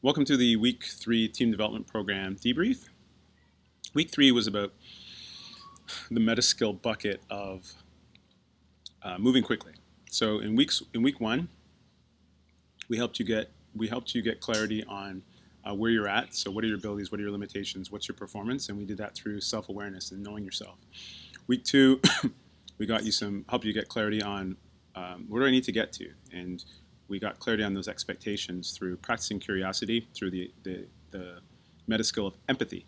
Welcome to the Week 3 Team Development Program debrief. Week 3 was about the meta skill bucket of moving quickly. So in week 1, we helped you get clarity on where you're at. So what are your abilities? What are your limitations? What's your performance? And we did that through self-awareness and knowing yourself. Week 2, we got you help you get clarity on where do I need to get to, and we got clarity on those expectations through practicing curiosity, through the meta skill of empathy.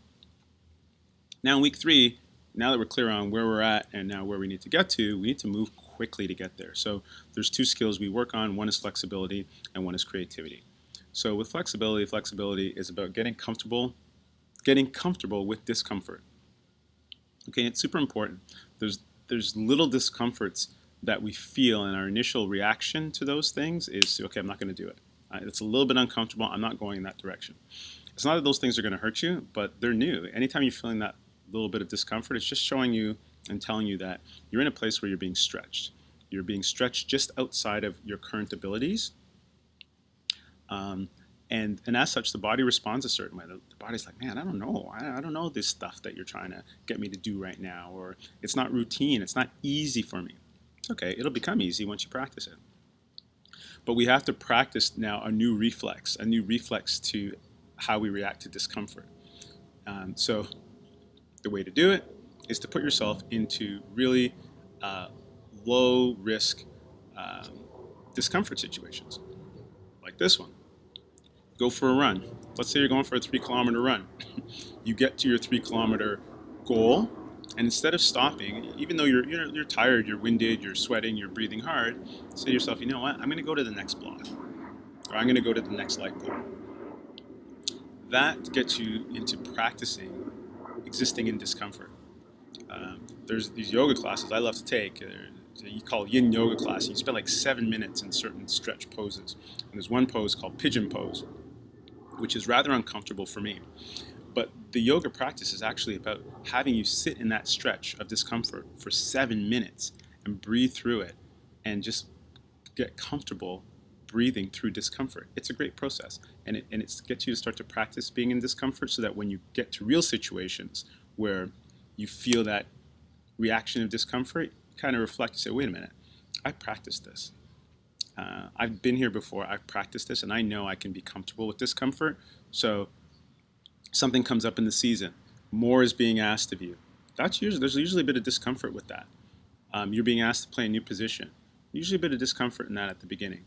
Now in week 3, now that we're clear on where we're at and now where we need to get to, we need to move quickly to get there. So there's 2 skills we work on. One is flexibility and one is creativity. So with flexibility is about getting comfortable with discomfort. Okay, it's super important. There's little discomforts that we feel, and our initial reaction to those things is, okay, I'm not going to do it. It's a little bit uncomfortable. I'm not going in that direction. It's not that those things are going to hurt you, but they're new. Anytime you're feeling that little bit of discomfort, it's just showing you and telling you that you're in a place where you're being stretched. You're being stretched just outside of your current abilities. And as such, the body responds a certain way. The body's like, man, I don't know. I don't know this stuff that you're trying to get me to do right now, or it's not routine. It's not easy for me. It's okay. It'll become easy once you practice it. But we have to practice now a new reflex to how we react to discomfort. So the way to do it is to put yourself into really low risk discomfort situations, like this one. Go for a run. Let's say you're going for a 3-kilometer run. You get to your 3-kilometer goal, and instead of stopping, even though you're tired, you're winded, you're sweating, you're breathing hard, say to yourself, you know what, I'm going to go to the next block, or I'm going to go to the next light pole. That gets you into practicing existing in discomfort. There's these yoga classes I love to take. You call yin yoga class. You spend like 7 minutes in certain stretch poses. And there's one pose called pigeon pose, which is rather uncomfortable for me. But the yoga practice is actually about having you sit in that stretch of discomfort for 7 minutes and breathe through it and just get comfortable breathing through discomfort. It's a great process, and it gets you to start to practice being in discomfort so that when you get to real situations where you feel that reaction of discomfort, you kind of reflect and say, wait a minute, I practiced this. I've been here before, I've practiced this, and I know I can be comfortable with discomfort. So something comes up in the season, more is being asked of you. There's usually a bit of discomfort with that. You're being asked to play a new position. Usually a bit of discomfort in that at the beginning.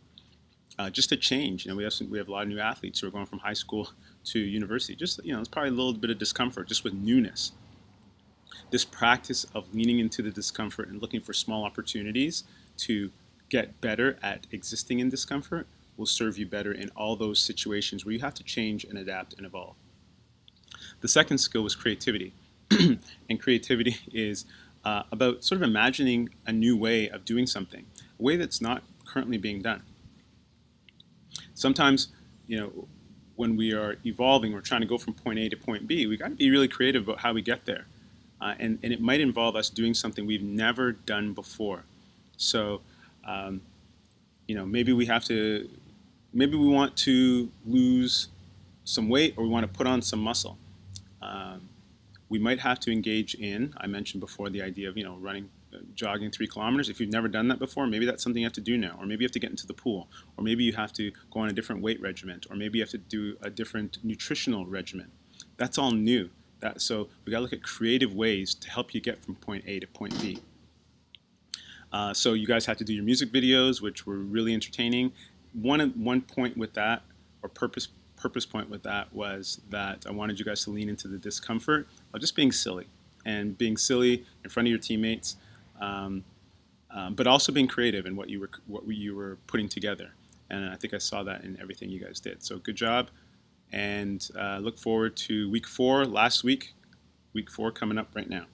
Just a change. We have a lot of new athletes who are going from high school to university. It's probably a little bit of discomfort just with newness. This practice of leaning into the discomfort and looking for small opportunities to get better at existing in discomfort will serve you better in all those situations where you have to change and adapt and evolve. The second skill was creativity. And creativity is about sort of imagining a new way of doing something, a way that's not currently being done. Sometimes, when we are evolving, we're trying to go from point A to point B, we got to be really creative about how we get there. And it might involve us doing something we've never done before. So, maybe we want to lose some weight, or we want to put on some muscle. We might have to engage in, I mentioned before, the idea of, running, jogging 3 kilometers. If you've never done that before, maybe that's something you have to do now, or maybe you have to get into the pool, or maybe you have to go on a different weight regimen, or maybe you have to do a different nutritional regimen. That's all new. So we got to look at creative ways to help you get from point A to point B. So you guys had to do your music videos, which were really entertaining. One point with that, or purpose point with that, was that I wanted you guys to lean into the discomfort of just being silly, and being silly in front of your teammates, but also being creative in what you were putting together. And I think I saw that in everything you guys did. So good job, and look forward to week 4. Week 4 coming up right now.